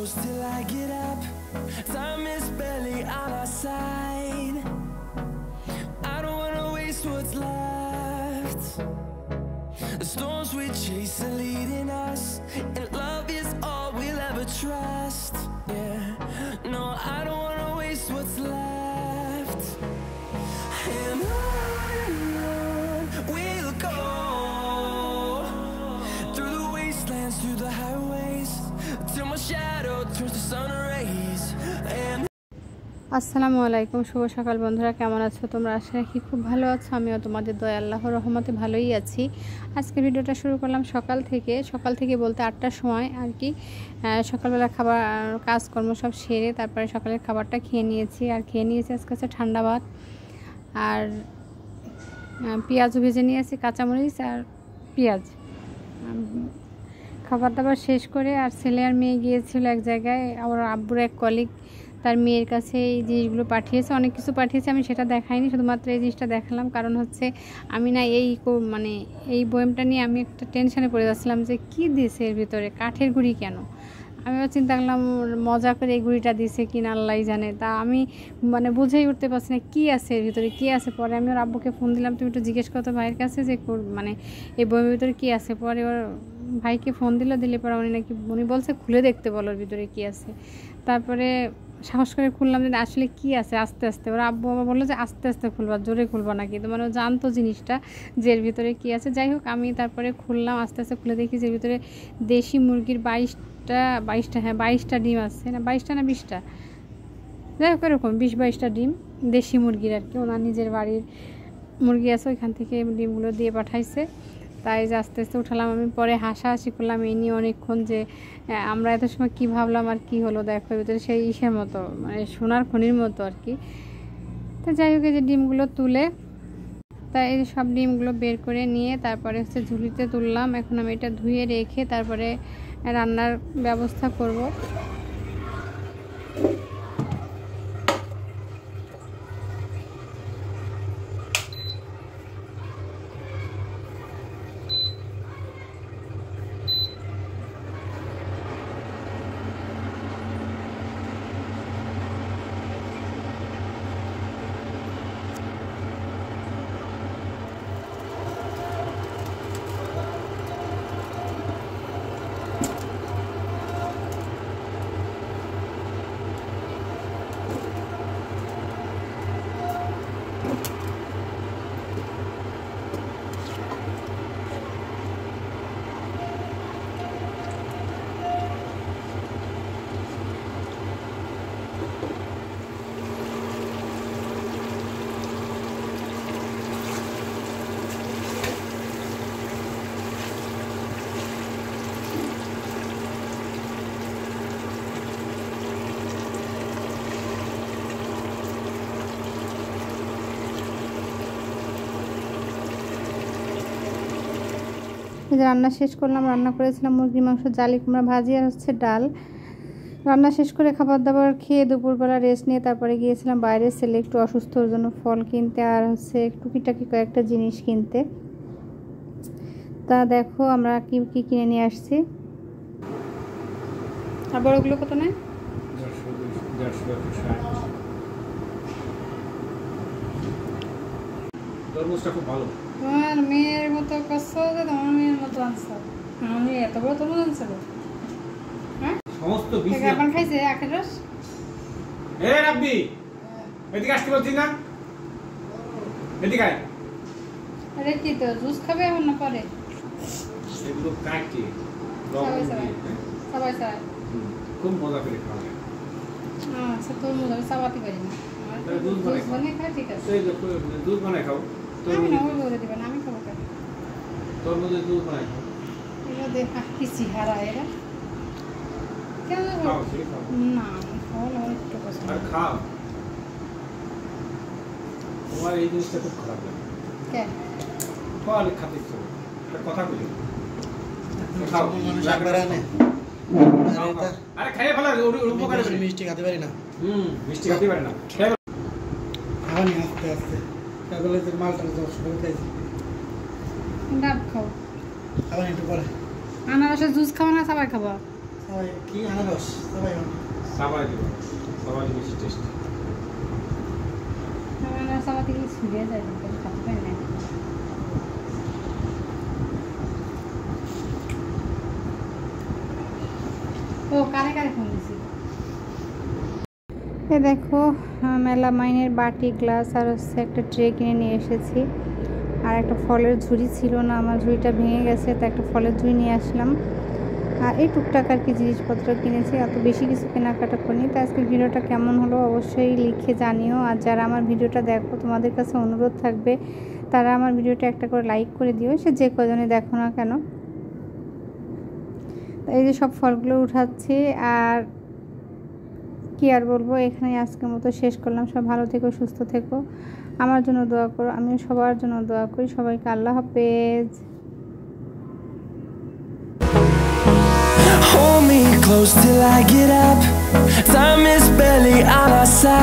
close till I get up. Time is barely on our side. I don't wanna waste what's left. The storms we chase are leading us, and love is all we'll ever trust. Yeah, no, I don't wanna waste what's left. And on we'll go, through the wastelands, through the highways, till my shadow turns to sun rays. And আসসালামু আলাইকুম, শুভ সকাল বন্ধুরা। কেমন আছো তোমরা? আশা রাখি খুব ভালো আছো। আমিও তোমাদের দয়া আল্লাহর রহমতে ভালোই আছি। আজকে ভিডিওটা শুরু করলাম সকাল থেকে বলতে 8টার সময় আর কি। সকালবেলা খাবার কাজকর্ম সব সেরে তারপরে সকালের খাবারটা খেয়ে নিয়েছি আজকে হচ্ছে ঠান্ডা ভাত আর পেঁয়াজও ভেজে নিয়েছি, কাঁচামরিচ আর পেঁয়াজ। খাবার দাবার শেষ করে আর ছেলে আর মেয়ে গিয়েছিল এক জায়গায়। আমার আব্বুর এক কলিগ তার মেয়ের কাছে এই জিনিসগুলো পাঠিয়েছে, অনেক কিছু পাঠিয়েছে, আমি সেটা দেখাইনি, শুধুমাত্র এই জিনিসটা দেখালাম। কারণ হচ্ছে আমি না এই বয়ামটা নিয়ে আমি একটা টেনশানে পড়ে যাচ্ছিলাম যে কী দিয়েছে এর ভিতরে, কাঠের গুঁড়ি কেন। আমি চিন্তা করলাম মজা করে এই গুঁড়িটা দিয়েছে কিনা আল্লাহই জানে। তা আমি বুঝেই উঠতে পারছি না কী আছে এর ভিতরে, কী আছে। পরে আমি ওর আব্বুকে ফোন দিলাম, তুমি একটু জিজ্ঞেস করতো ভাইয়ের কাছে যে এই বয়ামের ভিতরে কী আছে। পরে ওর ভাইকে ফোন দিলে পরে উনি বলছে খুলে দেখতে বলো ওর ভিতরে কী আছে। তারপরে সাহস করে খুললাম যে আসলে কি আছে। আস্তে আস্তে ওরা আব্বু বাবা বললো যে আস্তে আস্তে খুলবা, জোরে খুলবা নাকি। তো ও জানতো জিনিসটা যে এর ভিতরে কী আছে। যাই হোক, আমি তারপরে খুললাম, আস্তে আস্তে খুলে দেখি যে এর ভিতরে দেশি মুরগির 22টা ডিম আছে, না 22টা না 20টা, যাই হোক এরকম 20-22টা ডিম দেশি মুরগির আর কি। ওনার নিজের বাড়ির মুরগি আছে, ওইখান থেকে ডিমগুলো দিয়ে পাঠাইছে। তাই যে আস্তে আস্তে উঠালাম। আমি পরে হাসাহাসি করলাম এই নিয়ে অনেকক্ষণ যে আমরা এত সময় কী ভাবলাম আর কি হলো। দেখো ভিতরে সেই ইসের মতো, সোনার খনির মতো আর কি। তো যাই হোক, এই যে ডিমগুলো তুলে তাই এই সব ডিমগুলো বের করে নিয়ে তারপরে হচ্ছে ঝুলিতে তুললাম। এখন আমি এটা ধুয়ে রেখে তারপরে রান্নার ব্যবস্থা করব। রান্না শেষ করলাম। রান্না করেছিলাম মুরগির মাংস, জালি কুমড়া ভাজি আর হচ্ছে ডাল। রান্না শেষ করে খাবার দাবার খেয়ে দুপুরবেলা রেস্ট নিয়ে তারপরে গিয়েছিলাম বাইরে। ছেলে একটু অসুস্থ, ওর জন্য ফল কিনতে আর হচ্ছে টুকিটাকি কয়েকটা জিনিস কিনতে। তা দেখো আমরা কি কি কিনে নিয়ে আসছি। আর বড়গুলো কত নেয়? তরমুজটা খুব ভালো। তোমার মেয়ের মতো করছো যে তোমার মেয়ের মতো আনছো। আমি এত বড় তরমুজ আনছিল, হ্যাঁ সমস্ত বীজ আপন খাইছে আখের রস। এ রাব্বি, এদিকে আসতে বলছিস না? এদিকে আয়। আরে কি তো জুস খাবে এখন না পরে? এগুলো কাটকে সবাই খুব মজা করে খাওয়া যায়। আচ্ছা, তরমুজ আমি চাবাতে পারি না। দুধ বানিয়ে খাই, ঠিক আছে। দুধ বানায় খাও। আমি না ওই বলে দিবেন, আমি খাবো কেন? তরমুজের দুধ বানায় খাও। এরা দেখা কি চেহারা এরা, কেন খাও না খাওয়া একটু পছন্দ আর খাও। তোমার এই জিনিসটা খুব খারাপ লাগে কেন? খাওয়ালে খাতে ইচ্ছে করে। একটা কথা বলি, খাও আরে খাইয়ে ফেলা উপকার করে। মিষ্টি খেতে পারি না। মিষ্টি খেতে পারে না। খাওয়ানি আস্তে আস্তে তারপরে মালটা খাইছি। ডাব খাও, আবার একটু পরে আনারসের জুস খাও না সবাই খাবা। কি আনারস সবাই সাবাই দিব, সাবাই বেশি টেস্টি। আমার সাথে কি ছুঁড়ে যায় খাতে পারি না। ও কারে কারে ফোন দিছি। এ দেখো মেলা মাইনের বাটি গ্লাস আর হচ্ছে একটা ট্রে কিনে নিয়ে এসেছি। আর একটা ফলের ঝুড়ি ছিল না, আমার ঝুড়িটা ভেঙে গেছে, তো একটা ফলের ঝুড়ি নিয়ে আসলাম। আর এই টুকটাক আর কি জিনিসপত্র কিনেছি, অত বেশি কিছু কেনাকাটা করিনি। তো আজকে ভিডিওটা কেমন হলো অবশ্যই লিখে জানিও। আর যারা আমার ভিডিওটা দেখো তোমাদের কাছে অনুরোধ থাকবে তারা আমার ভিডিওটা একটা করে লাইক করে দিও, সে যে কজনে দেখো না কেন। এই যে সব ফলগুলো উঠাচ্ছি, আর কি আর বলবো, এখানে আজকের মতো শেষ করলাম। সব ভালো থেকো, সুস্থ থেকো, আমার জন্য দোয়া করো, আমিও সবার জন্য দোয়া করি। সবাইকে আল্লাহ হাফেজ। Hold me close till I get up. Time is barely on our side.